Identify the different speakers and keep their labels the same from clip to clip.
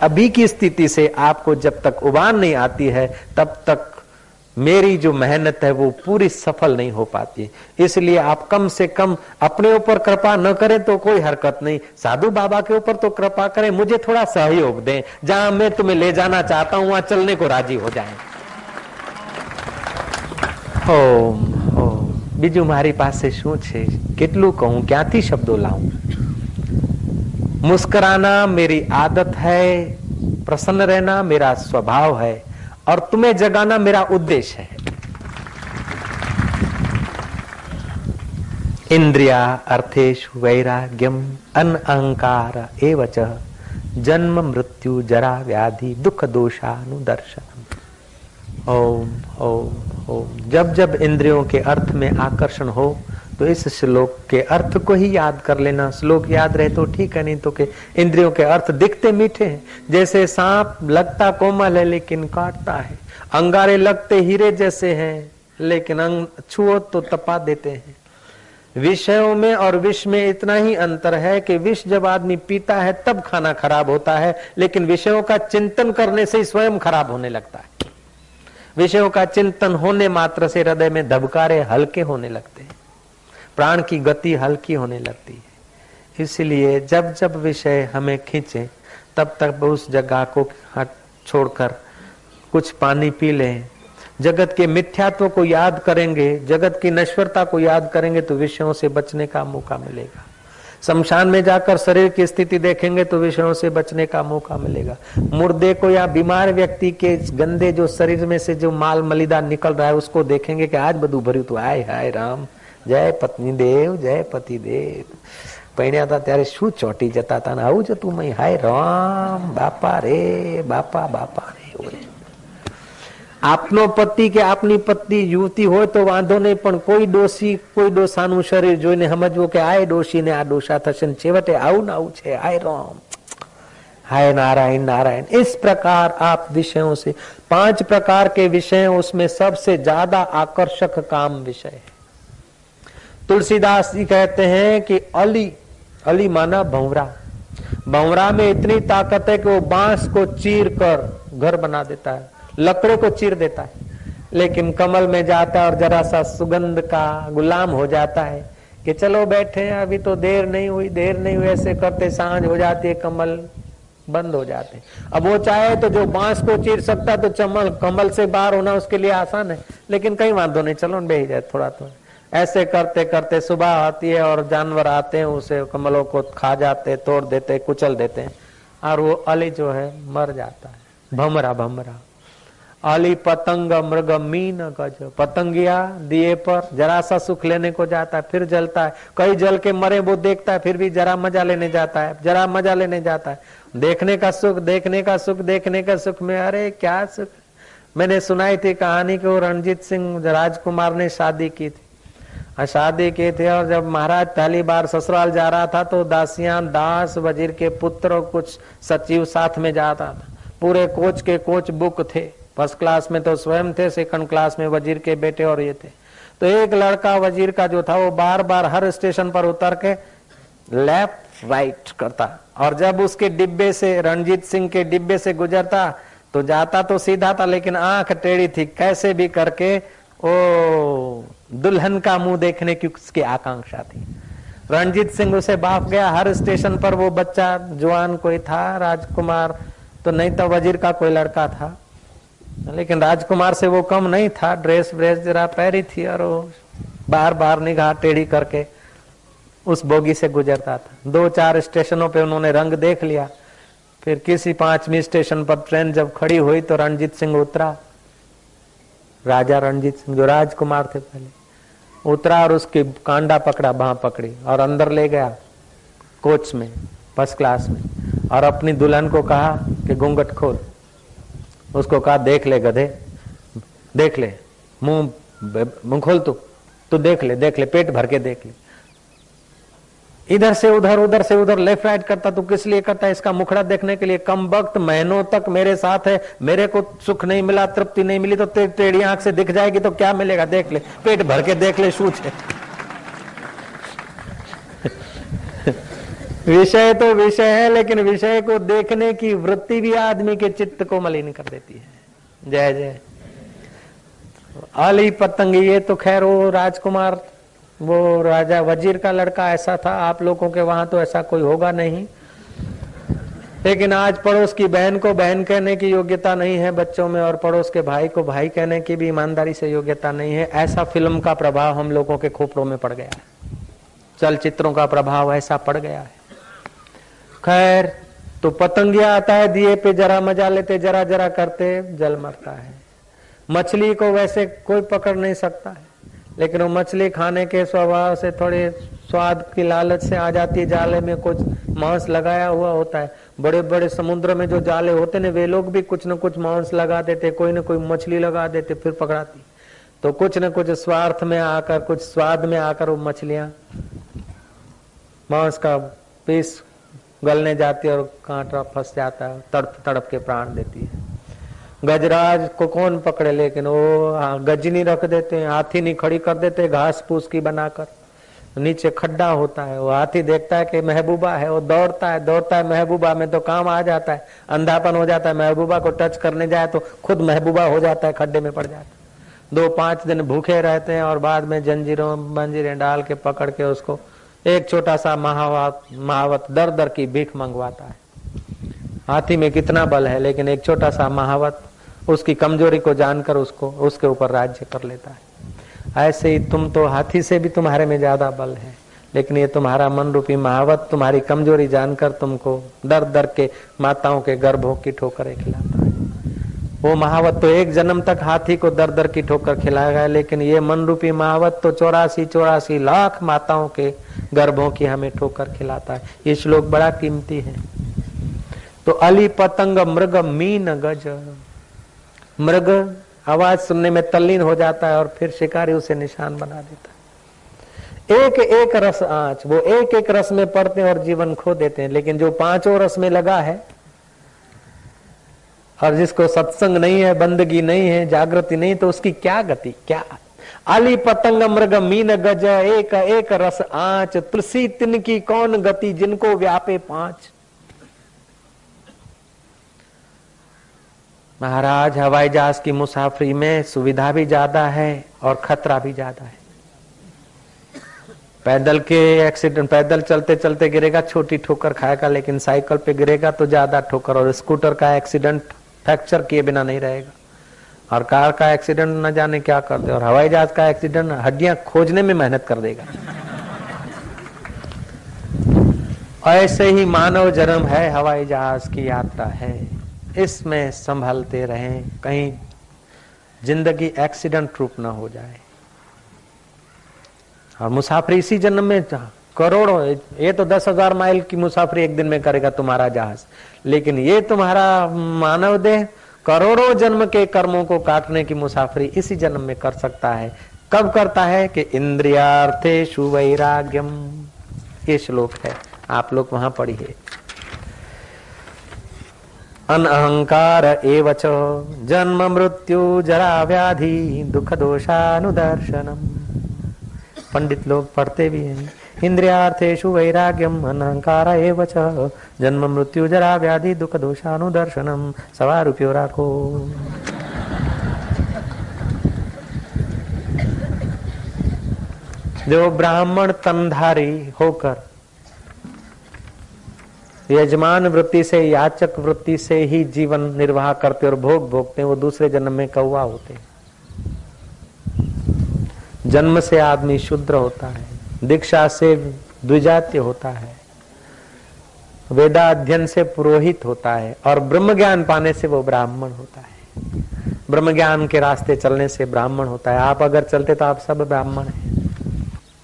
Speaker 1: अभी की स्थिति से आपको जब तक उबान नहीं आती है तब तक मेरी जो मेहनत है वो पूरी सफल नहीं हो पाती। इसलिए आप कम से कम अपने ऊपर कृपा न करें तो कोई हरकत नहीं, साधु बाबा के ऊपर तो कृपा करें, मुझे थोड़ा सहयोग दें, जहां मैं तुम्हें ले जाना चाहता हूं वहां चलने को राजी हो जाएं। ओम ओम। बीजू मारी પાસે શું છે, કેટલું કહું, ક્યાંથી શબ્દો લાવું? मुस्कुराना मेरी आदत है, प्रसन्न रहना मेरा स्वभाव है और तुम्हें जगाना मेरा उद्देश्य है। इंद्रिया अर्थेषु वैराग्यम अनअहंकार एव च जन्म मृत्यु जरा व्याधि दुख दोषानुदर्शनम। ओम ओम ओम। जब जब इंद्रियों के अर्थ में आकर्षण हो तो इस श्लोक के अर्थ को ही याद कर लेना। श्लोक याद रहे तो ठीक है, नहीं तो के इंद्रियों के अर्थ दिखते मीठे हैं। जैसे सांप लगता कोमल है लेकिन काटता है, अंगारे लगते हीरे जैसे हैं लेकिन छुओ तो तपा देते हैं। विषयों में और विष में इतना ही अंतर है कि विष जब आदमी पीता है तब खाना खराब होता है, लेकिन विषयों का चिंतन करने से स्वयं खराब होने लगता है। विषयों का चिंतन होने मात्र से हृदय में धबकारे हल्के होने लगते हैं, प्राण की गति हल्की होने लगती है। इसलिए जब जब विषय हमें खींचे तब तक उस जगह को हट छोड़कर कुछ पानी पी लें। जगत के मिथ्यात्व को याद करेंगे, जगत की नश्वरता को याद करेंगे तो विषयों से बचने का मौका मिलेगा। शमशान में जाकर शरीर की स्थिति देखेंगे तो विषयों से बचने का मौका मिलेगा। मुर्दे को या बीमार व्यक्ति के गंदे जो शरीर में से जो माल मलिदा निकल रहा है उसको देखेंगे कि आज बधु भर्યું तो हाय हाय राम, जय पत्नी देव, जय पति देव। पहण्या था त्यारे शू ચોટી જતા હતા ને આવું જતું મય, હાય રામ બાપા રે બાપા બાપા રે। આપનો પતિ કે આપની પત્ની યુવતી હોય તો વાંધો નહીં, પણ કોઈ ડોસી કોઈ ડોસાનું શરીર જોઈને સમજવું કે આ ડોસી ને આ ડોસા થશે ને છેવટે આવું ને આવું છે, હાય રામ हाय नारायण नारायण। इस प्रकार आप विषयों से 5 प्रकार के विषय, उसमें सबसे ज्यादा आकर्षक काम विषय है। तुलसीदास जी कहते हैं कि अली, अली माना भंवरा, भंवरा में इतनी ताकत है कि वो बांस को चीर कर घर बना देता है, लकड़े को चीर देता है, लेकिन कमल में जाता है और जरा सा सुगंध का गुलाम हो जाता है कि चलो बैठे हैं, अभी तो देर नहीं हुई, देर नहीं हुई, ऐसे करते सांझ हो जाती है, कमल बंद हो जाते हैं। अब वो चाहे तो जो बांस को चीर सकता तो चमल कमल से बाहर होना उसके लिए आसान है, लेकिन कहीं वांधो नहीं, चलो बेही जाए थोड़ा थोड़ा। ऐसे करते करते सुबह आती है और जानवर आते हैं, उसे कमलों को खा जाते, तोड़ देते, कुचल देते हैं और वो अली जो है मर जाता है। भमरा भमरा अली पतंग मृग मीन गज, पतंगिया दिए पर जरा सा सुख लेने को जाता है, फिर जलता है, कई जल के मरे वो देखता है, फिर भी जरा मजा लेने जाता है, जरा मजा लेने जाता है। देखने का सुख, देखने का सुख, देखने का सुख में अरे क्या सुख। मैंने सुनाई थी कहानी कि वो रणजीत सिंह राजकुमार ने शादी की थी, शादी की थी और जब महाराज पहली बार ससुराल जा रहा था तो दासियां, दास, वजीर के पुत्र और कुछ सचिव साथ में जाता था। पूरे कोच के कोच बुक थे, फर्स्ट क्लास में तो स्वयं थे, सेकंड क्लास में वजीर के बेटे और ये थे। तो एक लड़का वजीर का जो था वो बार बार हर स्टेशन पर उतर के लेफ्ट राइट करता, और जब उसके डिब्बे से, रणजीत सिंह के डिब्बे से गुजरता तो जाता तो सीधा था, लेकिन आंख टेढ़ी थी, कैसे भी करके ओ दुल्हन का मुंह देखने की उसकी आकांक्षा थी। रणजीत सिंह उसे बाप गया, हर स्टेशन पर वो बच्चा जवान कोई था, राजकुमार तो नहीं था, वजीर का कोई लड़का था, लेकिन राजकुमार से वो कम नहीं था, ड्रेस व्रेस जरा पहरी थी और वो बार बार निगाह टेढ़ी करके उस बोगी से गुजरता था। 2-4 स्टेशनों पे उन्होंने रंग देख लिया। फिर किसी 5वें स्टेशन पर ट्रेन जब खड़ी हुई तो रणजीत सिंह उतरा, राजा रणजीत सिंह जो राजकुमार थे पहले, उतरा और उसकी कांडा पकड़ा, बांह पकड़ी और अंदर ले गया कोच में, फर्स्ट क्लास में, और अपनी दुल्हन को कहा कि घूंघट खोल। उसको कहा देख ले गधे, देख ले, मुंह खोल, तू देख ले, देख ले, पेट भर के देख ले। इधर से उधर, उधर से उधर, लेफ्ट राइट करता, तू किस लिए करता है? इसका मुखड़ा देखने के लिए। कम वक्त महीनों तक मेरे साथ है, मेरे को सुख नहीं मिला, तृप्ति नहीं मिली, तो टेढ़ी आंख से दिख जाएगी तो क्या मिलेगा? देख ले, पेट भर के देख ले, शूच है। विषय तो विषय है, लेकिन विषय को देखने की वृत्ति भी आदमी के चित्त को मलिन कर देती है। जय जय। अली पतंग, ये तो खैर वो राजकुमार, वो राजा वजीर का लड़का ऐसा था। आप लोगों के वहां तो ऐसा कोई होगा नहीं, लेकिन आज पड़ोस की बहन को बहन कहने की योग्यता नहीं है बच्चों में, और पड़ोस के भाई को भाई कहने की भी ईमानदारी से योग्यता नहीं है। ऐसा फिल्म का प्रभाव हम लोगों के खोपड़ों में पड़ गया है, चलचित्रों का प्रभाव ऐसा पड़ गया है। खैर, तो पतंगिया आता है दिए पे, जरा मजा लेते, जरा जरा करते जल मरता है। मछली को वैसे कोई पकड़ नहीं सकता है, लेकिन वो मछली खाने के स्वभाव से थोड़े स्वाद की लालच से आ जाती है। जाले में कुछ मांस लगाया हुआ होता है। बड़े बड़े समुद्र में जो जाले होते ने, वे लोग भी कुछ न कुछ मांस लगा देते, कोई न कोई मछली लगा देते, फिर पकड़ाती। तो कुछ न कुछ स्वार्थ में आकर, कुछ स्वाद में आकर वो मछलियां मांस का पीस गलने जाती है और कांटा फंस जाता है, तड़प तड़प के प्राण देती है। गजराज को कौन पकड़े, लेकिन वो गजनी रख देते हैं, हाथी नहीं खड़ी कर देते घास फूस की बनाकर। नीचे खड्डा होता है, वो हाथी देखता है कि महबूबा है, वो दौड़ता है महबूबा में तो काम आ जाता है, अंधापन हो जाता है। महबूबा को टच करने जाए तो खुद महबूबा हो जाता है, खड्डे में पड़ जाता है। 2-5 दिन भूखे रहते हैं और बाद में जंजीरें डाल के पकड़ के उसको एक छोटा सा महावत दर दर की भीख मंगवाता है। हाथी में कितना बल है, लेकिन एक छोटा सा महावत उसकी कमजोरी को जानकर उसको उसके ऊपर राज्य कर लेता है। ऐसे ही तुम तो हाथी से भी तुम्हारे में ज्यादा बल है, लेकिन ये तुम्हारा मन रूपी महावत तुम्हारी कमजोरी जानकर तुमको दर दर के माताओं के गर्भों की ठोकरें खिलाता है। वो महावत तो एक जन्म तक हाथी को दर दर की ठोकर खिलाएगा, लेकिन ये मन रूपी महावत तो 84 लाख माताओं के गर्भों की हमें ठोकर खिलाता है। ये श्लोक बड़ा कीमती है। तो अली पतंग मृग मीन गज, मृग आवाज सुनने में तल्लीन हो जाता है और फिर शिकारी उसे निशान बना देता है। एक एक रस आंच, वो एक एक रस में पड़ते हैं और जीवन खो देते हैं। लेकिन जो 5 रस में लगा है और जिसको सत्संग नहीं है, बंदगी नहीं है, जागृति नहीं, तो उसकी क्या गति, क्या। अली पतंग मृग मीन गज, एक एक रस आंच, तुलसी तिनकी कौन गति, जिनको व्यापे 5। महाराज, हवाई जहाज की मुसाफरी में सुविधा भी ज्यादा है और खतरा भी ज्यादा है। पैदल के एक्सीडेंट, पैदल चलते चलते गिरेगा, छोटी ठोकर खाएगा, लेकिन साइकिल पे गिरेगा तो ज्यादा ठोकर। और स्कूटर का एक्सीडेंट फ्रैक्चर किए बिना नहीं रहेगा, और कार का एक्सीडेंट न जाने क्या कर दे, और हवाई जहाज का एक्सीडेंट हड्डियां खोजने में मेहनत कर देगा। ऐसे ही मानव जन्म है, हवाई जहाज की यात्रा है, इसमें संभलते रहें, कहीं जिंदगी एक्सीडेंट रूप न हो जाए। और मुसाफरी इसी जन्म में करोड़ों, ये तो 10,000 माइल की मुसाफरी एक दिन में करेगा तुम्हारा जहाज, लेकिन ये तुम्हारा मानव देह करोड़ों जन्म के कर्मों को काटने की मुसाफरी इसी जन्म में कर सकता है। कब करता है कि इंद्रियार्थेषु वैराग्यम, ये श्लोक है, आप लोग वहां पढ़िए। अनहंकार एवच जन्म मृत्यु जरा व्याधि दुख दोषानुदर्शनम। पंडित लोग पढ़ते भी हैं। इंद्रियार्थेषु वैराग्यम अनहंकार एवच जन्म मृत्यु जरा व्याधि दुख दोषानुदर्शनम। 100 रुपये राखो। जो ब्राह्मण तनधारी होकर यजमान वृत्ति से, याचक वृत्ति से ही जीवन निर्वाह करते और भोग भोगते हैं, वो दूसरे जन्म में कौवा होते हैं। जन्म से आदमी शूद्र होता है, दीक्षा से द्विजातीय होता है, वेदाध्ययन से पुरोहित होता है, और ब्रह्म ज्ञान पाने से वो ब्राह्मण होता है। ब्रह्म ज्ञान के रास्ते चलने से ब्राह्मण होता है। आप अगर चलते तो आप सब ब्राह्मण हैं।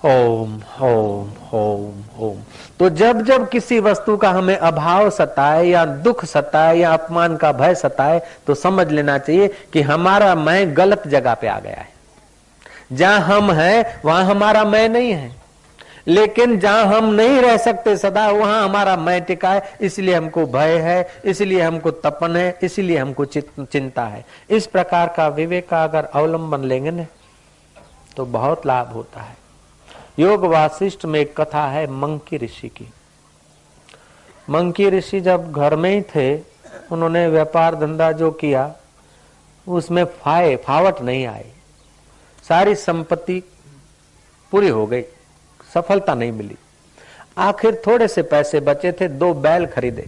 Speaker 1: ओम ओम ओम ओम। तो जब जब किसी वस्तु का हमें अभाव सताए या दुख सताए या अपमान का भय सताए, तो समझ लेना चाहिए कि हमारा मैं गलत जगह पे आ गया है। जहां हम हैं वहां हमारा मैं नहीं है, लेकिन जहां हम नहीं रह सकते सदा, वहां हमारा मैं टिका है। इसलिए हमको भय है, इसलिए हमको तपन है, इसलिए हमको चिंता है। इस प्रकार का विवेक का अगर अवलंबन लेंगे ना, तो बहुत लाभ होता है। योग वासिष्ठ में एक कथा है मंकी ऋषि की। मंकी ऋषि जब घर में ही थे, उन्होंने व्यापार धंधा जो किया उसमें फावट नहीं आई, सारी संपत्ति पूरी हो गई, सफलता नहीं मिली। आखिर थोड़े से पैसे बचे थे, 2 बैल खरीदे।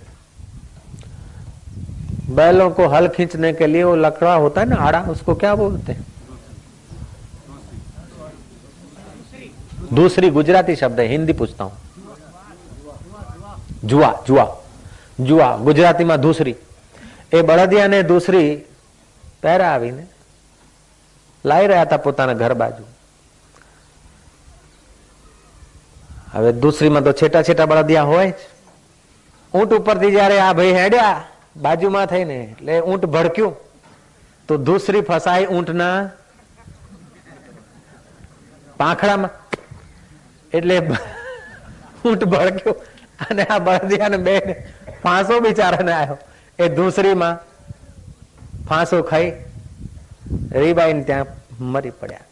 Speaker 1: बैलों को हल खींचने के लिए वो लकड़ा होता है ना, आड़ा, उसको क्या बोलते हैं? दूसरी गुजराती शब्द है, हिंदी पूछता हूं। जुआ, जुआ, जुआ गुजराती में दूसरी। ए बળદિયા ने दूसरी પહેરા આવીને લાઈ રહ્યા હતા પોતાના ઘર બાજુ। હવે दूसरीમાં તો છેટા છેટા બળદિયા હોય જ। ઊંટ ઉપરથી જ્યારે આ ભાઈ હેડ્યા બાજુમાં થઈને, એટલે ઊંટ ભડક્યું તો दूसरी ફસાઈ ઊંટના પાંખડામાં, એટલે ઊંટ ભડક્યો અને આ બળદિયાને બે ફાંસો બિચારાને આવ્યો। એ दूसरीમાં ફાંસો ખાઈ રીબાઈને ત્યાં મરી પડ્યા।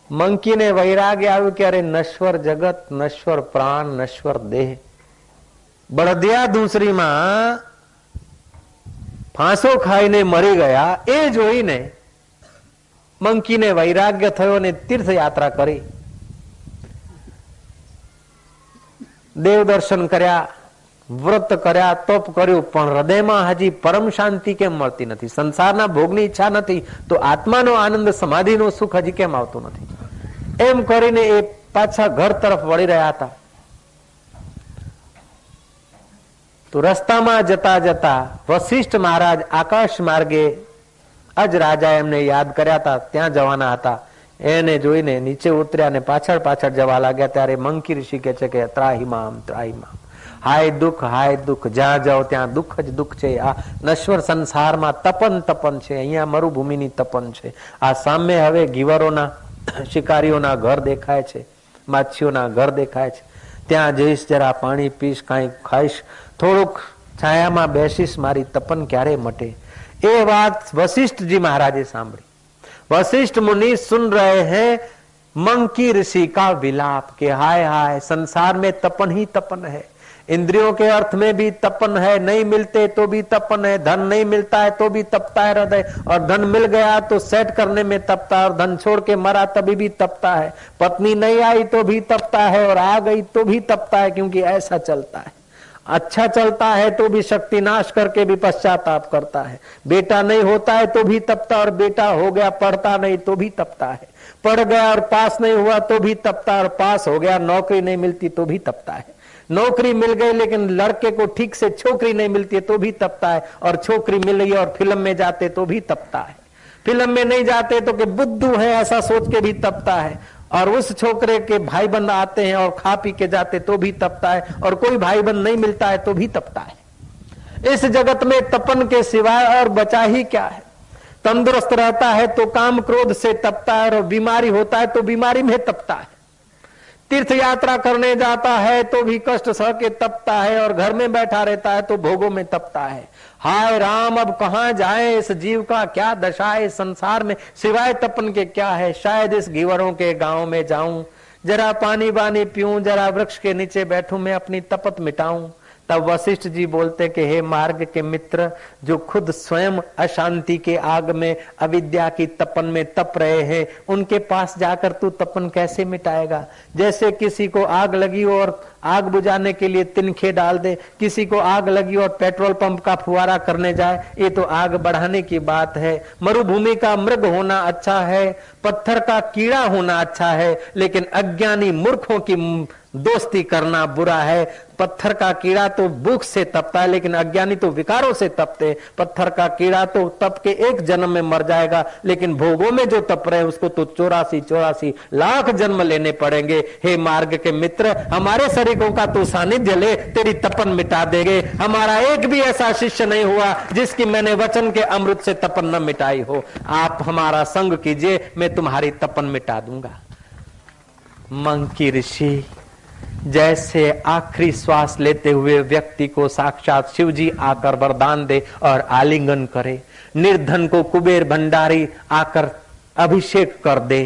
Speaker 1: મંકીને વૈરાગ્ય આવ્યું કે અરે નશ્વર જગત, નશ્વર પ્રાણ, નશ્વર દેહ, બળદિયા दूसरीમાં ફાંસો ખાઈને મરી ગયા। એ જોઈને મંકીને વૈરાગ્ય થયો અને તીર્થયાત્રા કરી, દેવ દર્શન કર્યા, વ્રત કર્યા, તપ કર્યું, પણ હૃદયમાં હજી પરમ શાંતિ કેમ મળતી નથી? સંસારના ભોગની ઈચ્છા નથી તો આત્માનો આનંદ, સમાધિનો સુખ હજી કેમ આવતું નથી? એમ કરીને એ પાછા ઘર તરફ વળી રહ્યા હતા। તો રસ્તામાં જતા જતા વશિષ્ઠ મહારાજ આકાશ માર્ગે અજ રાજા એમને યાદ કર્યા હતા, ત્યાં જવાના હતા। એને જોઈને નીચે ઉતર્યા અને પાછળ પાછળ જવા લાગ્યા। ત્યારે મંકી ઋષિ કહે છે કે ત્રાહિમામ, ત્રાહિમામ, હાય દુઃખ, જ્યાં જાઓ ત્યાં દુઃખ જ દુઃખ છે। આ નશ્વર સંસારમાં તપન તપન છે, અહીંયા મરુભૂમિની તપન છે। આ સામે હવે ગીવરોના, શિકારીઓના ઘર દેખાય છે, માછીઓના ઘર દેખાય છે। ત્યાં જઈશ, જરા પાણી પીશ, કાંઈ ખાઈશ, થોડુંક છાયામાં બેસીશ, મારી તપન ક્યારે મટે? એ વાત वशिष्ठ जी महाराजे सांभળી। वशिष्ठ मुनि सुन रहे हैं मंकी ऋषि का विलाप के हाय हाय, संसार में तपन ही तपन है। इंद्रियों के अर्थ में भी तपन है, नहीं मिलते तो भी तपन है, धन नहीं मिलता है तो भी तपता है हृदय, और धन मिल गया तो सेट करने में तपता है, और धन छोड़ के मरा तभी भी तपता है, पत्नी नहीं आई तो भी तपता है, और आ गई तो भी तपता है, क्योंकि ऐसा चलता है। अच्छा चलता है तो भी शक्ति नाश करके भी पश्चाताप करता है, बेटा नहीं होता है तो भी तपता, और बेटा हो गया पढ़ता नहीं तो भी तपता है, पढ़ गया और पास नहीं हुआ तो भी तपता, और पास हो गया नौकरी नहीं मिलती तो भी तपता है, नौकरी मिल गई लेकिन लड़के को ठीक से छोकरी नहीं मिलती है तो भी तपता है, और छोकरी मिल गई और फिल्म में जाते तो भी तपता है, फिल्म में नहीं जाते तो कि बुद्धू है ऐसा सोच के भी तपता है, और उस छोकरे के भाई बंद आते हैं और खा पी के जाते तो भी तपता है, और कोई भाई बंद नहीं मिलता है तो भी तपता है। इस जगत में तपन के सिवाय और बचा ही क्या है? तंदुरुस्त रहता है तो काम क्रोध से तपता है, और बीमारी होता है तो बीमारी में तपता है, तीर्थ यात्रा करने जाता है तो भी कष्ट सह के तपता है, और घर में बैठा रहता है तो भोगों में तपता है। हाय राम, अब कहां जाए, इस जीव का क्या दशा है, संसार में सिवाय तपन के क्या है? शायद इस गीवरों के गांव में जाऊं, जरा पानी बानी पीऊं, जरा वृक्ष के नीचे बैठूं, मैं अपनी तपत मिटाऊं। तब वशिष्ठ जी बोलते कि हे मार्ग के मित्र, जो खुद स्वयं अशांति के आग में, अविद्या की तपन में तप रहे हैं, उनके पास जाकर तू तपन कैसे मिटाएगा? जैसे किसी को आग लगी और आग बुझाने के लिए तिनखे डाल दे, किसी को आग लगी और पेट्रोल पंप का फुवारा करने जाए, ये तो आग बढ़ाने की बात है। मरुभूमि का मृग होना अच्छा है, पत्थर का कीड़ा होना अच्छा है, लेकिन अज्ञानी मूर्खों की दोस्ती करना बुरा है। पत्थर का कीड़ा तो भूख से तपता है, लेकिन अज्ञानी तो विकारों से तपते। पत्थर का कीड़ा तो तप के एक जन्म में मर जाएगा, लेकिन भोगों में जो तप रहे हैं उसको तो 84 लाख जन्म लेने पड़ेंगे। हे मार्ग के मित्र, हमारे शरीरों का तो सानिध्य ले, तेरी तपन मिटा देंगे। हमारा एक भी ऐसा शिष्य नहीं हुआ जिसकी मैंने वचन के अमृत से तपन न मिटाई हो। आप हमारा संग कीजिए, मैं तुम्हारी तपन मिटा दूंगा। मंकी ऋषि जैसे आखिरी श्वास लेते हुए व्यक्ति को साक्षात शिव जी आकर वरदान दे और आलिंगन करे, निर्धन को कुबेर भंडारी आकर अभिषेक कर दे,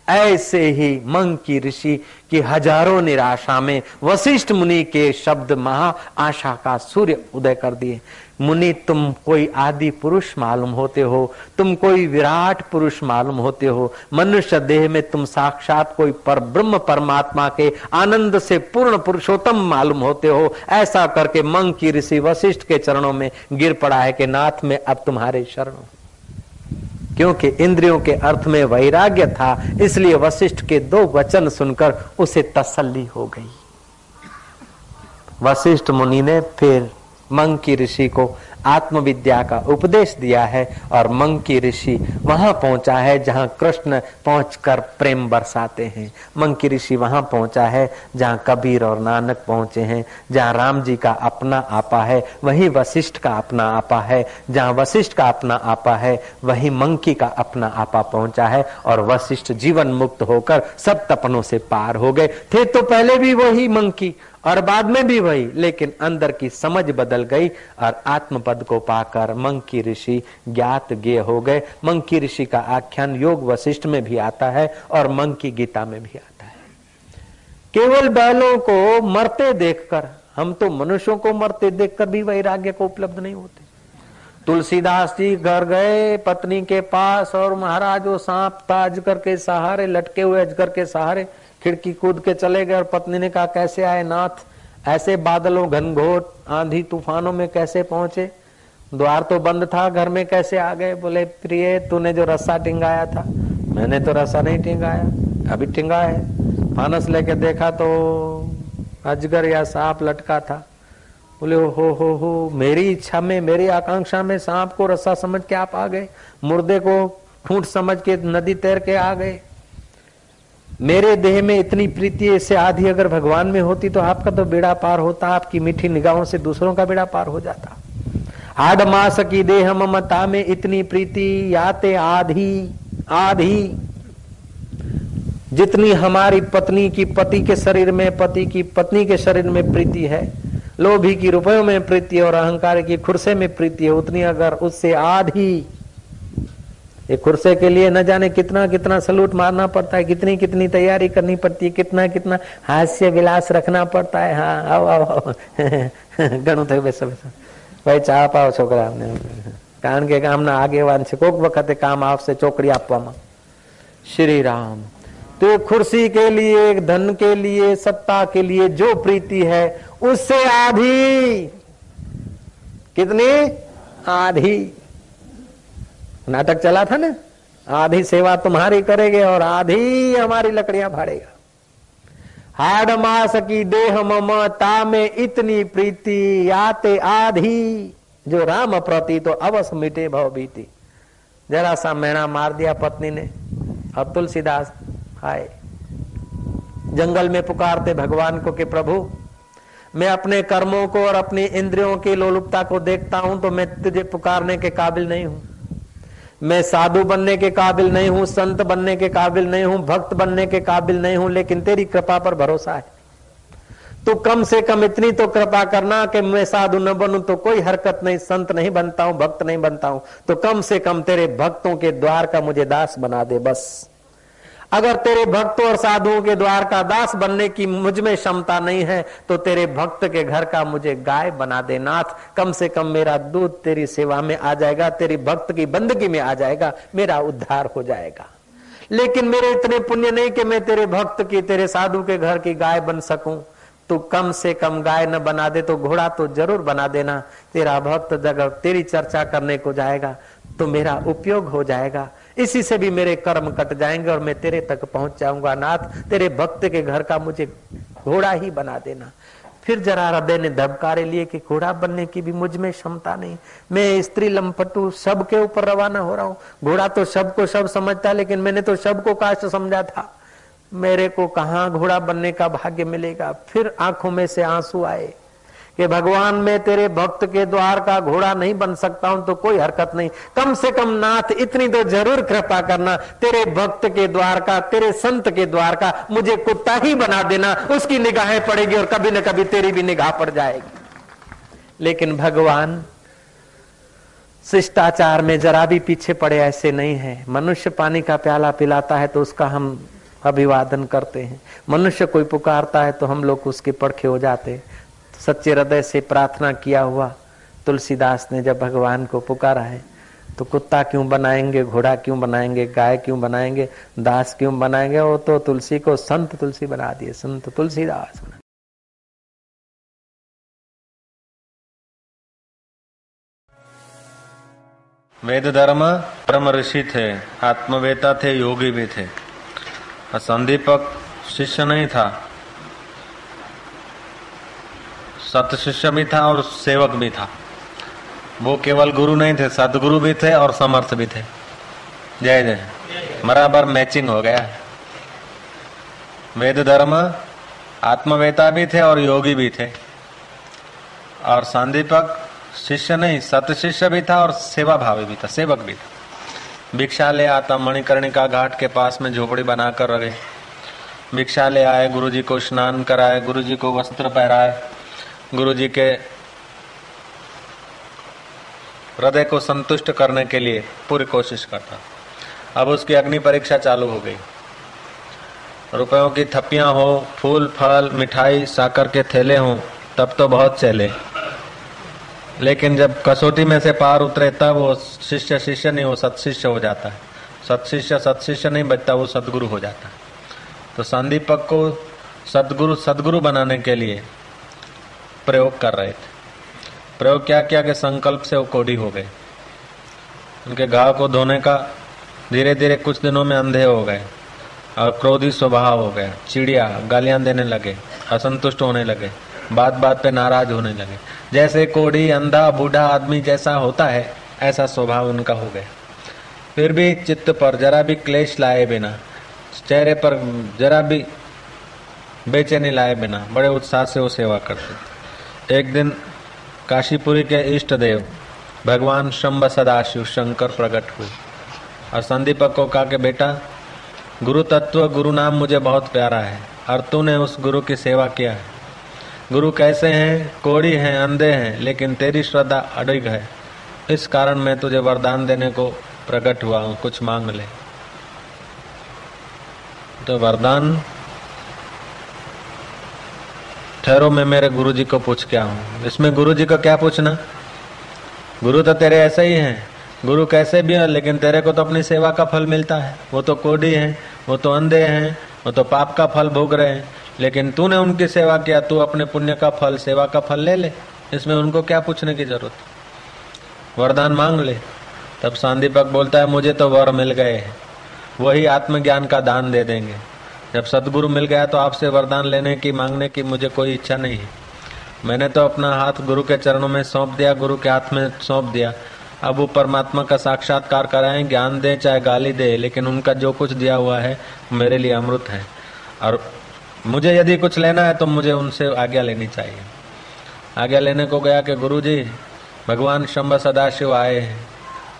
Speaker 1: ऐसे ही मंकी ऋषि की हजारों निराशा में वशिष्ठ मुनि के शब्द महा आशा का सूर्य उदय कर दिए। मुनि, तुम कोई आदि पुरुष मालूम होते हो, तुम कोई विराट पुरुष मालूम होते हो, मनुष्य देह में तुम साक्षात कोई पर ब्रह्म परमात्मा के आनंद से पूर्ण पुरुषोत्तम मालूम होते हो। ऐसा करके मंकी ऋषि वशिष्ठ के चरणों में गिर पड़ा है कि नाथ में अब तुम्हारे शरण, क्योंकि इंद्रियों के अर्थ में वैराग्य था, इसलिए वशिष्ठ के 2 वचन सुनकर उसे तसल्ली हो गई। वशिष्ठ मुनि ने फिर मंकी ऋषि को आत्मविद्या का उपदेश दिया है और मंकी ऋषि वहां पहुंचा है जहां कृष्ण पहुंचकर प्रेम बरसाते हैं। मंकी ऋषि वहां पहुंचा है जहां कबीर और नानक पहुंचे हैं। जहां राम जी का अपना आपा है वहीं वशिष्ठ का अपना आपा है। जहां वशिष्ठ का अपना आपा है वहीं मंकी का अपना आपा पहुंचा है। और वशिष्ठ जीवन मुक्त होकर सब तपनों से पार हो गए थे। तो पहले भी वही मंकी और बाद में भी वही, लेकिन अंदर की समझ बदल गई और आत्म पद को पाकर मंकी ऋषि ज्ञात ज्ञेय हो गए। मंकी ऋषि का आख्यान योग वशिष्ठ में भी आता है और मंकी गीता में भी आता है। केवल बैलों को मरते देखकर, हम तो मनुष्यों को मरते देखकर भी वैराग्य को उपलब्ध नहीं होते। तुलसीदास जी घर गए पत्नी के पास और महाराज वो सांप था अजगर के सहारे, लटके हुए अजगर के सहारे खिड़की कूद के चले गए। और पत्नी ने कहा, कैसे आए नाथ, ऐसे बादलों घनघोर आंधी तूफानों में कैसे पहुंचे? द्वार तो बंद था, घर में कैसे आ गए? बोले, प्रिय तूने जो रस्सा टिंगाया था। मैंने तो रस्सा नहीं टिंगाया, अभी टिंगा है। फानस लेके देखा तो अजगर या सांप लटका था। बोले, हो मेरी इच्छा में, मेरी आकांक्षा में सांप को रस्सा समझ के आप आ गए, मुर्दे को ठूंठ समझ के नदी तैर के आ गए। मेरे देह में इतनी प्रीति इससे आधी अगर भगवान में होती तो आपका तो बेड़ा पार होता, आपकी मीठी निगाहों से दूसरों का बेड़ा पार हो जाता। आड मास की देह ममता में इतनी प्रीति याते आधी आधी, जितनी हमारी पत्नी की पति के शरीर में, पति की पत्नी के शरीर में प्रीति है, लोभी की रुपयों में प्रीति और अहंकार की खुरसे में प्रीति है, उतनी अगर उससे आधी। एक खुरसे के लिए न जाने कितना कितना सलूट मारना पड़ता है, कितनी कितनी तैयारी करनी पड़ती है, कितना कितना हास्य विलास रखना पड़ता है। हाँ आओ आओ घणું થયું બેસો બેસો ભાઈ ચા પાવ છોકરા, કારણ કે કામના આગેવાન છે, કોક વખતે કામ આવશે ચોકડી આપવામાં। श्री राम, तो कुर्सी के लिए, धन के लिए, सत्ता के लिए जो प्रीति है उससे आधी, कितनी आधी। नाटक चला था ना, आधी सेवा तुम्हारी करेंगे और आधी हमारी लकड़ियां फाड़ेगा। हाड मास की देह ममता में इतनी प्रीति याते आधी, जो राम प्रति तो अवश्य मिटे भव भीति। जरा सा मैना मार दिया पत्नी ने और तुलसीदास आए जंगल में पुकारते भगवान को कि प्रभु मैं अपने कर्मों को और अपनी इंद्रियों की लोलुपता को देखता हूं तो मैं तुझे पुकारने के काबिल नहीं हूं। मैं साधु बनने के काबिल नहीं हूं, संत बनने के काबिल नहीं हूं, भक्त बनने के काबिल नहीं हूं, लेकिन तेरी कृपा पर भरोसा है। तो कम से कम इतनी तो कृपा करना कि मैं साधु न बनूं तो कोई हरकत नहीं, संत नहीं बनता हूं, भक्त नहीं बनता हूं, तो कम से कम तेरे भक्तों के द्वार का मुझे दास बना दे बस। अगर तेरे भक्तों और साधुओं के द्वार का दास बनने की मुझ में क्षमता नहीं है तो तेरे भक्त के घर का मुझे गाय बना दे नाथ। कम से कम मेरा दूध तेरी सेवा में आ जाएगा, तेरी भक्त की बंदगी में आ जाएगा, मेरा उद्धार हो जाएगा। लेकिन मेरे इतने पुण्य नहीं कि मैं तेरे भक्त की, तेरे साधु के घर की गाय बन सकूं। तो कम से कम गाय न बना दे तो घोड़ा तो जरूर बना देना। तेरा भक्त जगह तेरी चर्चा करने को जाएगा तो मेरा उपयोग हो जाएगा, इसी से भी मेरे कर्म कट जाएंगे और मैं तेरे तक पहुंच जाऊंगा नाथ। तेरे भक्त के घर का मुझे घोड़ा ही बना देना। फिर जरा हृदय ने धबकारे लिए कि घोड़ा बनने की भी मुझ में क्षमता नहीं, मैं स्त्री लंपटू सबके ऊपर रवाना हो रहा हूँ। घोड़ा तो सबको सब समझता, लेकिन मैंने तो सबको काष्ट समझा था, मेरे को कहाँ घोड़ा बनने का भाग्य मिलेगा। फिर आंखों में से आंसू आए कि भगवान मैं तेरे भक्त के द्वार का घोड़ा नहीं बन सकता हूं तो कोई हरकत नहीं, कम से कम नाथ इतनी तो जरूर कृपा करना, तेरे भक्त के द्वार का, तेरे संत के द्वार का मुझे कुत्ता ही बना देना। उसकी निगाहें पड़ेगी और कभी न कभी तेरी भी निगाह पड़ जाएगी। लेकिन भगवान शिष्टाचार में जरा भी पीछे पड़े ऐसे नहीं है। मनुष्य पानी का प्याला पिलाता है तो उसका हम अभिवादन करते हैं। मनुष्य कोई पुकारता है तो हम लोग उसके पड़खे हो जाते हैं। सच्चे हृदय से प्रार्थना किया हुआ तुलसीदास ने जब भगवान को पुकारा है तो कुत्ता क्यों बनाएंगे, घोड़ा क्यों बनाएंगे, गाय क्यों बनाएंगे, दास क्यों बनाएंगे, वो तो तुलसी को संत तुलसी बना दिए, संत तुलसीदास बना।
Speaker 2: वेद धर्म परम ऋषि थे, आत्मवेता थे, योगी भी थे। संदीपक शिष्य नहीं था, सत शिष्य भी था और सेवक भी था। वो केवल गुरु नहीं थे, सदगुरु भी थे और समर्थ भी थे। जय जय, बराबर मैचिंग हो गया। वेद धर्म आत्मवेता भी थे और योगी भी थे। और संदीपक शिष्य नहीं, सत शिष्य भी था और सेवा भावी भी था, सेवक भी था। भिक्षा ले आता, मणिकर्णिका घाट के पास में झोपड़ी बनाकर रहे। भिक्षा ले आए, गुरुजी को स्नान कराए, गुरुजी को वस्त्र पहराए, गुरुजी के हृदय को संतुष्ट करने के लिए पूरी कोशिश करता। अब उसकी अग्नि परीक्षा चालू हो गई। रुपयों की थप्पियां हो, फूल फल मिठाई साकर के थैले हों, तब तो बहुत चले। लेकिन जब कसौटी में से पार उतरे तब वो शिष्य शिष्य नहीं, वो सत्शिष्य हो जाता है। सत्शिष्य नहीं बचता, वो सदगुरु हो जाता है। तो संदीपक को सदगुरु बनाने के लिए प्रयोग कर रहे थे। प्रयोग क्या किया कि संकल्प से वो कोढ़ी हो गए। उनके घाव को धोने का धीरे धीरे कुछ दिनों में अंधे हो गए और क्रोधी स्वभाव हो गया, चिड़िया, गालियां देने लगे, असंतुष्ट होने लगे, बात बात पे नाराज होने लगे। जैसे कोढ़ी, अंधा, बूढ़ा आदमी जैसा होता है ऐसा स्वभाव उनका हो गया। फिर भी चित्त पर जरा भी क्लेश लाए बिना, चेहरे पर जरा भी बेचैनी लाए बिना बड़े उत्साह से वो सेवा करते। एक दिन काशीपुरी के इष्ट देव भगवान शंभ सदाशिव शंकर प्रकट हुए और संदीपक को कहा कि बेटा, गुरु तत्व, गुरु नाम मुझे बहुत प्यारा है और तूने उस गुरु की सेवा किया है। गुरु कैसे हैं? कोढ़ी हैं, अंधे हैं, लेकिन तेरी श्रद्धा अडिग है। इस कारण मैं तुझे वरदान देने को प्रकट हुआ हूँ, कुछ मांग ले। तो वरदान, ठहरो मैं मेरे गुरुजी को पूछ के आऊं। इसमें गुरुजी को क्या पूछना? गुरु तो तेरे ऐसे ही हैं, गुरु कैसे भी है, लेकिन तेरे को तो अपनी सेवा का फल मिलता है। वो तो कोढ़ी हैं, वो तो अंधे हैं, वो तो पाप का फल भोग रहे हैं, लेकिन तूने उनकी सेवा किया, तू अपने पुण्य का फल, सेवा का फल ले ले। इसमें उनको क्या पूछने की जरूरत, वरदान मांग ले। तब संदीपक बोलता है, मुझे तो वर मिल गए हैं, वही आत्मज्ञान का दान दे देंगे। जब सदगुरु मिल गया तो आपसे वरदान लेने की, मांगने की मुझे कोई इच्छा नहीं है। मैंने तो अपना हाथ गुरु के चरणों में सौंप दिया, गुरु के हाथ में सौंप दिया। अब वो परमात्मा का साक्षात्कार कराएं, ज्ञान दे चाहे गाली दे, लेकिन उनका जो कुछ दिया हुआ है मेरे लिए अमृत है। और मुझे यदि कुछ लेना है तो मुझे उनसे आज्ञा लेनी चाहिए। आज्ञा लेने को गया कि गुरु जी, भगवान शंभ सदाशिव आए हैं,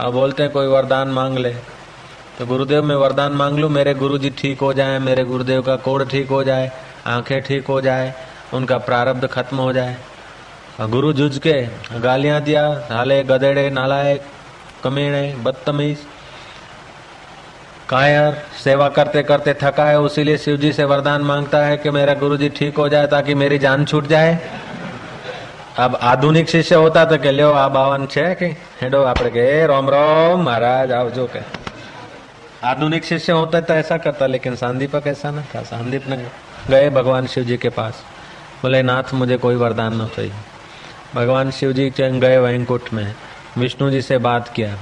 Speaker 2: अब बोलते हैं कोई वरदान मांग ले। तो गुरुदेव मैं वरदान मांग लूँ, मेरे गुरुजी ठीक हो जाए, मेरे गुरुदेव का कोढ़ ठीक हो जाए, आंखें ठीक हो जाए, उनका प्रारब्ध खत्म हो जाए। गुरु जुझ के गालियां दिया, साले, गधेड़े, नालायक, कमीने, बदतमीज, कायर, सेवा करते करते थका है, उसीलिए शिव जी से वरदान मांगता है कि मेरा गुरुजी ठीक हो जाए ताकि मेरी जान छूट जाए। अब आधुनिक शिष्य होता तो के ल्यो आ बावन छे कि हेडो आपड़े के रोम रोम महाराज आवजो के। आधुनिक शिष्य होता तो ऐसा करता, लेकिन संदीपक ऐसा न था। संदीप ने गए भगवान शिव जी के पास, बोले नाथ मुझे कोई वरदान न चाहिए। भगवान शिव जी गए वैकुंठ में, विष्णु जी से बात किया।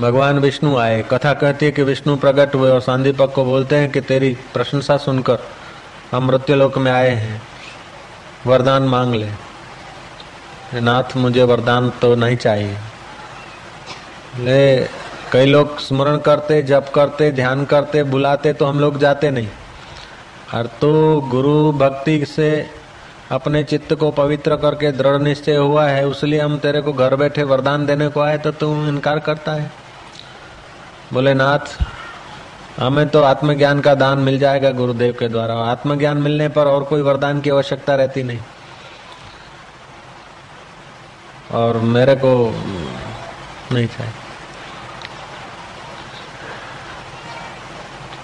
Speaker 2: भगवान विष्णु आए, कथा कहती है कि विष्णु प्रकट हुए और संदीपक को बोलते हैं कि तेरी प्रशंसा सुनकर हम मृत्युलोक में आए हैं, वरदान मांग ले। नाथ मुझे वरदान तो नहीं चाहिए। ले कई लोग स्मरण करते, जप करते, ध्यान करते, बुलाते तो हम लोग जाते नहीं। और तो गुरु भक्ति से अपने चित्त को पवित्र करके दृढ़ निश्चय हुआ है, उसलिए हम तेरे को घर बैठे वरदान देने को आए तो तू इनकार करता है। बोले नाथ हमें तो आत्मज्ञान का दान मिल जाएगा गुरुदेव के द्वारा, आत्मज्ञान मिलने पर और कोई वरदान की आवश्यकता रहती नहीं, और मेरे को नहीं चाहिए।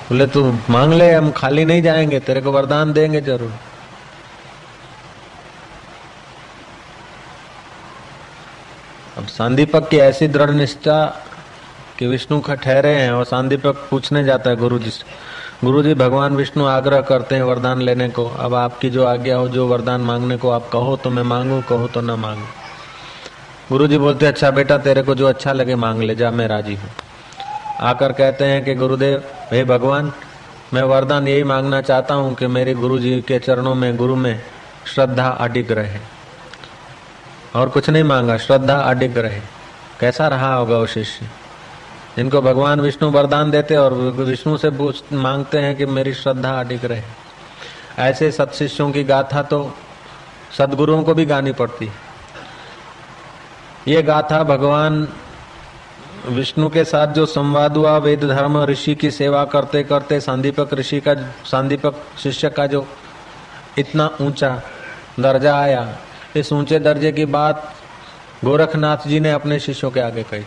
Speaker 2: बोले तू मांग ले, हम खाली नहीं जाएंगे, तेरे को वरदान देंगे जरूर। अब सांदीपक की ऐसी दृढ़ निष्ठा कि विष्णु का ठहरे हैं, और सांदीपक पूछने जाता है गुरुजी से, गुरुजी भगवान विष्णु आग्रह करते हैं वरदान लेने को, अब आपकी जो आज्ञा हो, जो वरदान मांगने को आप कहो तो मैं मांगू, कहो तो न मांगू। गुरुजी बोलते अच्छा बेटा, तेरे को जो अच्छा लगे मांग ले, जा मैं राजी हूँ। आकर कहते हैं कि गुरुदेव, हे भगवान, मैं वरदान यही मांगना चाहता हूँ कि मेरे गुरुजी के चरणों में, गुरु में श्रद्धा अडिग रहे, और कुछ नहीं मांगा, श्रद्धा अडिग रहे। कैसा रहा होगा वो शिष्य जिनको भगवान विष्णु वरदान देते और विष्णु से मांगते हैं कि मेरी श्रद्धा अडिग रहे। ऐसे सत्शिष्यों की गाथा तो सदगुरुओं को भी गानी पड़ती। ये गाथा भगवान विष्णु के साथ जो संवाद हुआ, वेद धर्म ऋषि की सेवा करते करते सांदीपक शिष्य का जो इतना ऊंचा दर्जा आया, इस ऊंचे दर्जे की बात गोरखनाथ जी ने अपने शिष्यों के आगे कही थी।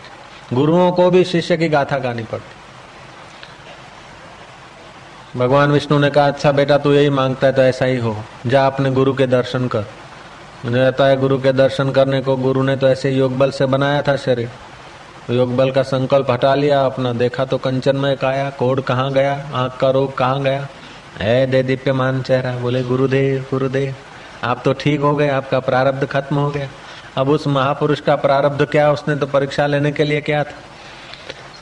Speaker 2: गुरुओं को भी शिष्य की गाथा गानी पड़ती। भगवान विष्णु ने कहा अच्छा बेटा, तू यही मांगता है तो ऐसा ही हो, जा अपने गुरु के दर्शन कर। मुझे लगता है गुरु के दर्शन करने को गुरु ने तो ऐसे योग बल से बनाया था शरीर, योग बल का संकल्प हटा लिया अपना, देखा तो कंचनमय काया, कोढ़ कहाँ गया, आंख का रोग कहाँ गया, है दे दीप्यमान चेहरा। बोले गुरुदेव गुरुदेव, आप तो ठीक हो गए, आपका प्रारब्ध खत्म हो गया। अब उस महापुरुष का प्रारब्ध क्या, उसने तो परीक्षा लेने के लिए क्या था।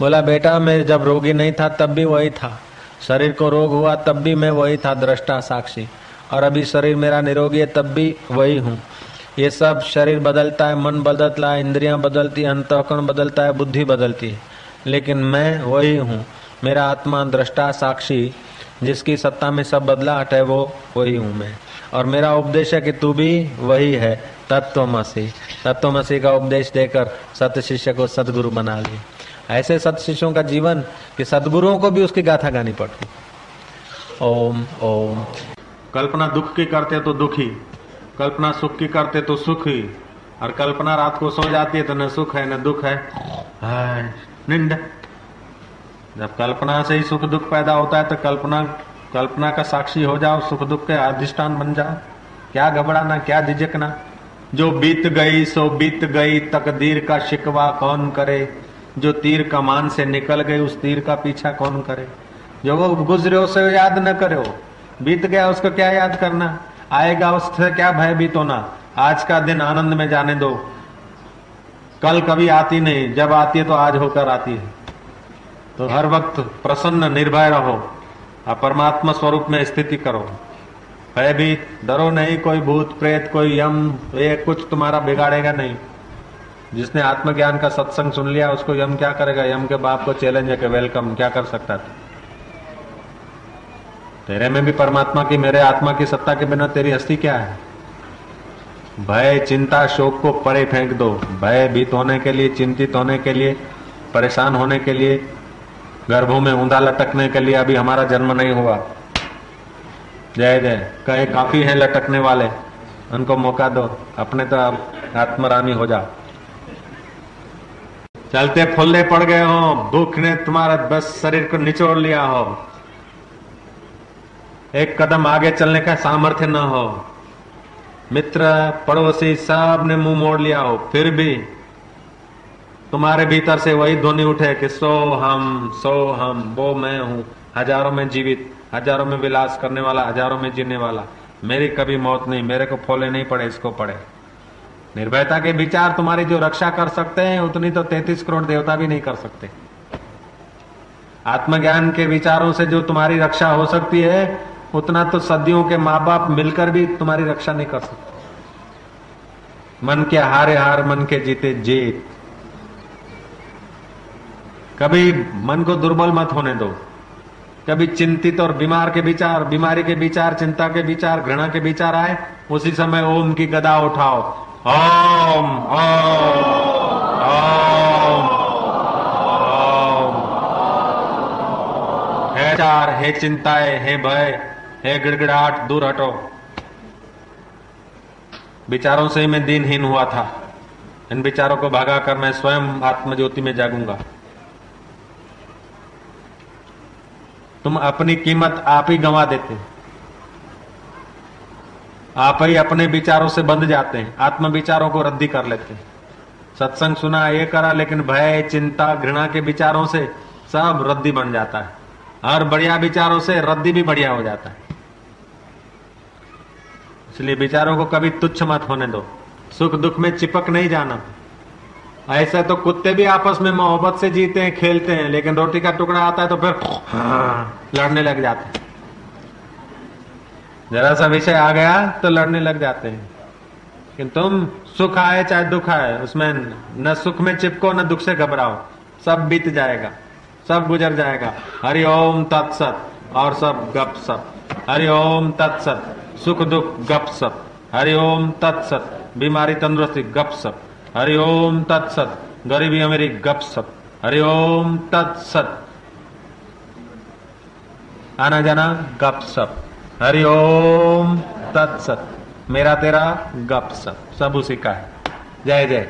Speaker 2: बोला बेटा, मैं जब रोगी नहीं था तब भी वही था, शरीर को रोग हुआ तब भी मैं वही था, दृष्टा साक्षी, और अभी शरीर मेरा निरोगी है तब भी वही हूँ। ये सब शरीर बदलता है, मन बदलता है, इंद्रियां बदलती है, अंतःकरण बदलता है, बुद्धि बदलती है, लेकिन मैं वही हूँ। मेरा आत्मा दृष्टा साक्षी जिसकी सत्ता में सब बदलाहट है, वो वही हूँ मैं। और मेरा उपदेश है कि तू भी वही है, तत्वमसि। तत्वमसि का उपदेश देकर सत शिष्य को सदगुरु बना लिए। ऐसे सत शिष्यों का जीवन कि सदगुरुओं को भी उसकी गाथा गानी पड़ती। ओम ओम। कल्पना दुख की करते तो दुखी, कल्पना सुख की करते तो सुखी, और कल्पना रात को सो जाती है तो न सुख है न दुख है, निंद। जब कल्पना से ही सुख दुख पैदा होता है तो कल्पना का साक्षी हो जाओ, सुख दुख के अधिष्ठान बन जाओ। क्या घबराना, क्या झिझकना। जो बीत गई सो बीत गई, तकदीर का शिकवा कौन करे। जो तीर कमान से निकल गई, उस तीर का पीछा कौन करे। जो वो गुजरे उसे याद न करो, बीत गया उसको क्या याद करना। आएगा उससे क्या भयभीत होना। आज का दिन आनंद में जाने दो, कल कभी आती नहीं, जब आती है तो आज होकर आती है। तो हर वक्त प्रसन्न निर्भय रहो, परमात्मा स्वरूप में स्थिति करो। भयभीत डरो नहीं, कोई भूत प्रेत कोई यम ये कुछ तुम्हारा बिगाड़ेगा नहीं। जिसने आत्मज्ञान का सत्संग सुन लिया उसको यम क्या करेगा। यम के बाप को चैलेंज है कि वेलकम, क्या कर सकता है तेरे में भी परमात्मा की, मेरे आत्मा की सत्ता के बिना तेरी हस्ती क्या है। भय चिंता शोक को परे फेंक दो। भयभीत होने के लिए, चिंतित होने के लिए, परेशान होने के लिए, गर्भों में ऊंधा लटकने के लिए अभी हमारा जन्म नहीं हुआ। जय जय कहे काफी है लटकने वाले, उनको मौका दो, अपने तो आत्मरामी हो जाओ। चलते फुल्ले पड़ गए हो, भूख ने तुम्हारा बस शरीर को निचोड़ लिया हो, एक कदम आगे चलने का सामर्थ्य न हो, मित्र पड़ोसी सब ने मुंह मोड़ लिया हो, फिर भी तुम्हारे भीतर से वही ध्वनि उठे कि सो हम वो मैं हूं, हजारों में जीवित, हजारों में विलास करने वाला, हजारों में जीने वाला, मेरी कभी मौत नहीं, मेरे को फोले नहीं पड़े, इसको पड़े। निर्भयता के विचार तुम्हारी जो रक्षा कर सकते हैं उतनी तो 33 करोड़ देवता भी नहीं कर सकते। आत्मज्ञान के विचारों से जो तुम्हारी रक्षा हो सकती है उतना तो सदियों के माँ बाप मिलकर भी तुम्हारी रक्षा नहीं कर सकते। मन के हारे हार, मन के जीते जीत। कभी मन को दुर्बल मत होने दो। कभी चिंतित और बीमार के विचार, बीमारी के विचार, चिंता के विचार, घृणा के विचार आए, उसी समय ओम की गदा उठाओ। ओम ओम ओम ओम। हे विचार, हे चिंताएं, हे भय, हे गिड़गिड़ाहट, दूर हटो। विचारों से ही मैं दीनहीन हुआ था, इन विचारों को भगाकर मैं स्वयं आत्मज्योति में जागूंगा। तुम अपनी कीमत आप ही गंवा देते हैं, आप ही अपने विचारों से बंध जाते हैं, आत्म विचारों को रद्दी कर लेते हैं। सत्संग सुना, ये करा, लेकिन भय, चिंता, घृणा के विचारों से सब रद्दी बन जाता है, और बढ़िया विचारों से रद्दी भी बढ़िया हो जाता है। इसलिए विचारों को कभी तुच्छ मत होने दो, सुख दुख में चिपक नहीं जाना। ऐसा तो कुत्ते भी आपस में मोहब्बत से जीते हैं, खेलते हैं, लेकिन रोटी का टुकड़ा आता है तो फिर लड़ने लग जाते हैं। जरा सा विषय आ गया तो लड़ने लग जाते हैं। लेकिन तुम सुख आए चाहे दुख आए, उसमें न सुख में चिपको न दुख से घबराओ, सब बीत जाएगा, सब गुजर जाएगा। हरि ओम तत्सत, और सब गप सप। हरि ओम तत्सत, सुख दुख गप सप। हरि ओम तत्सत, बीमारी तंदुरुस्ती गप सप। हरि ओम तत्सत, गरीबी अमीरी गप सप। हरि ओम तत्सत, आना जाना गप सप। हरि ओम तत्सत, मेरा तेरा गप सप, सब उसी का है। जय जय।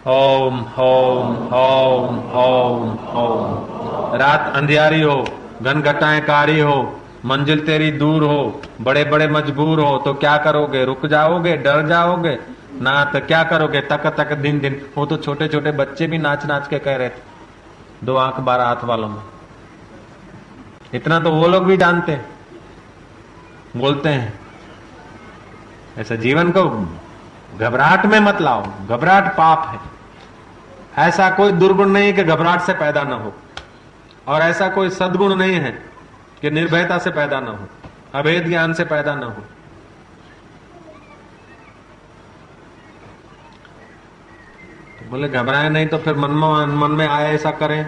Speaker 2: ओम ओम ओम ओम ओम। रात अंधियारी हो, घनघटाएं कारी हो, मंजिल तेरी दूर हो, बड़े बड़े मजबूर हो, तो क्या करोगे? रुक जाओगे? डर जाओगे? ना तो क्या करोगे? तक तक दिन दिन। वो तो छोटे छोटे बच्चे भी नाच नाच के कह रहे थे, 2 आंख 12 हाथ वालों में। इतना तो वो लोग भी जानते हैं, बोलते हैं। ऐसा जीवन को घबराहट में मत लाओ, घबराहट पाप है। ऐसा कोई दुर्गुण नहीं कि घबराहट से पैदा न हो, और ऐसा कोई सद्गुण नहीं है कि निर्भयता से पैदा न हो, अभेद ज्ञान से पैदा न हो। तो बोले घबराए नहीं तो फिर मन में आए ऐसा करें,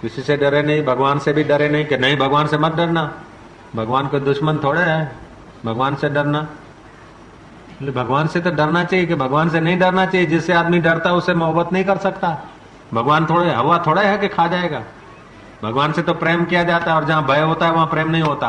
Speaker 2: किसी से डरे नहीं, भगवान से भी डरे नहीं, कि नहीं भगवान से मत डरना, भगवान को दुश्मन थोड़े है भगवान से डरना। भगवान से तो डरना चाहिए, कि भगवान से नहीं डरना चाहिए। जिससे आदमी डरता है उससे मोहब्बत नहीं कर सकता। भगवान थोड़े हवा थोड़ा है कि खा जाएगा। भगवान से तो प्रेम किया जाता है, और जहां भय होता है वहां प्रेम नहीं होता।